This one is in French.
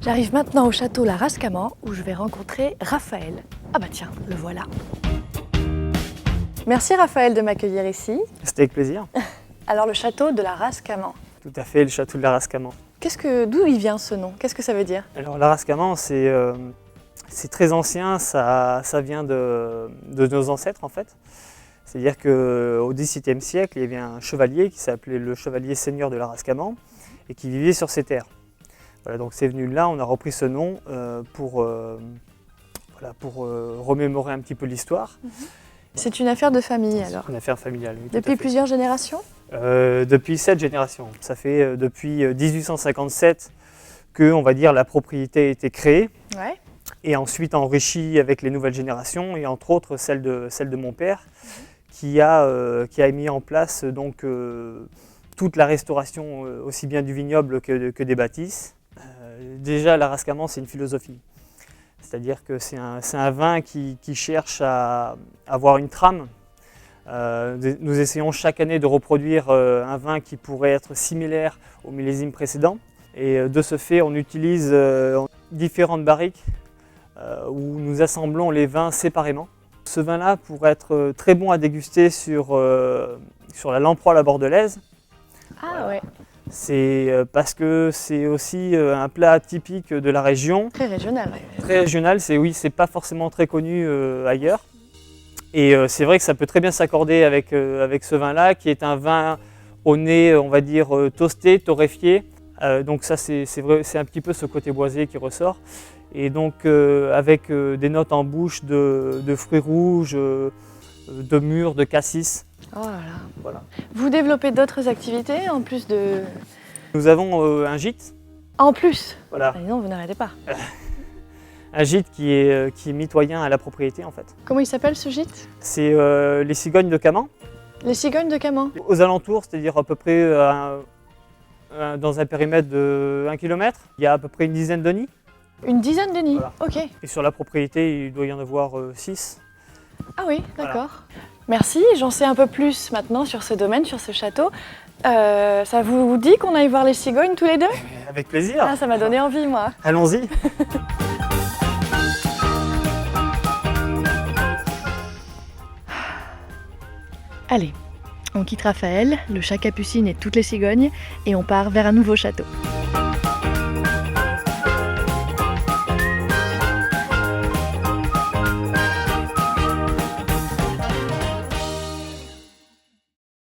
J'arrive maintenant au château La Rascaman où je vais rencontrer Raphaël. Ah bah tiens, le voilà. Merci Raphaël de m'accueillir ici. C'était avec plaisir. Alors le château de La Rascaman. Tout à fait, le château de la Rascaman. D'où il vient ce nom? Qu'est-ce que ça veut dire? Alors la Rascaman, c'est très ancien, ça vient de nos ancêtres en fait. C'est-à-dire qu'au XVIIe siècle, il y avait un chevalier qui s'appelait le chevalier seigneur de la Rascaman et qui vivait sur ces terres. Voilà, donc c'est venu de là, on a repris ce nom pour remémorer un petit peu l'histoire. C'est une affaire de famille alors? Une affaire familiale, oui. Depuis plusieurs générations? Depuis 7 générations. Ça fait depuis 1857 que, on va dire, la propriété a été créée. Ouais. Et ensuite enrichie avec les nouvelles générations et entre autres celle de mon père qui a mis en place donc toute la restauration aussi bien du vignoble que des bâtisses. Déjà la Rascaman c'est une philosophie, c'est-à-dire que c'est un vin qui cherche à avoir une trame. Nous essayons chaque année de reproduire un vin qui pourrait être similaire au millésime précédent et de ce fait on utilise différentes barriques où nous assemblons les vins séparément. Ce vin-là pourrait être très bon à déguster sur la lamproie à la bordelaise. Ah voilà. ouais. C'est parce que c'est aussi un plat typique de la région. Très régional. Ouais. Très régional, c'est pas forcément très connu ailleurs. Et c'est vrai que ça peut très bien s'accorder avec ce vin-là, qui est un vin au nez, on va dire, toasté, torréfié. Donc ça, c'est un petit peu ce côté boisé qui ressort. Et donc avec des notes en bouche de fruits rouges, de mûres, de cassis. Oh là là. Voilà. Vous développez d'autres activités en plus de... Nous avons un gîte. En plus? Voilà. Ah, non, vous n'arrêtez pas. Un gîte qui est mitoyen à la propriété en fait. Comment il s'appelle ce gîte? C'est les Cigognes de Caman. Les Cigognes de Caman. Aux alentours, c'est-à-dire à peu près dans un périmètre de 1 km, il y a à peu près une dizaine de nids. Une dizaine de nids? Voilà. Ok. Et sur la propriété, il doit y en avoir 6. Ah oui, d'accord. Voilà. Merci, j'en sais un peu plus maintenant sur ce domaine, sur ce château. Ça vous dit qu'on aille voir les cigognes tous les deux? Avec plaisir. Ah, ça m'a donné envie, moi. Allons-y. Allez, on quitte Raphaël, le chat capucine et toutes les cigognes, et on part vers un nouveau château.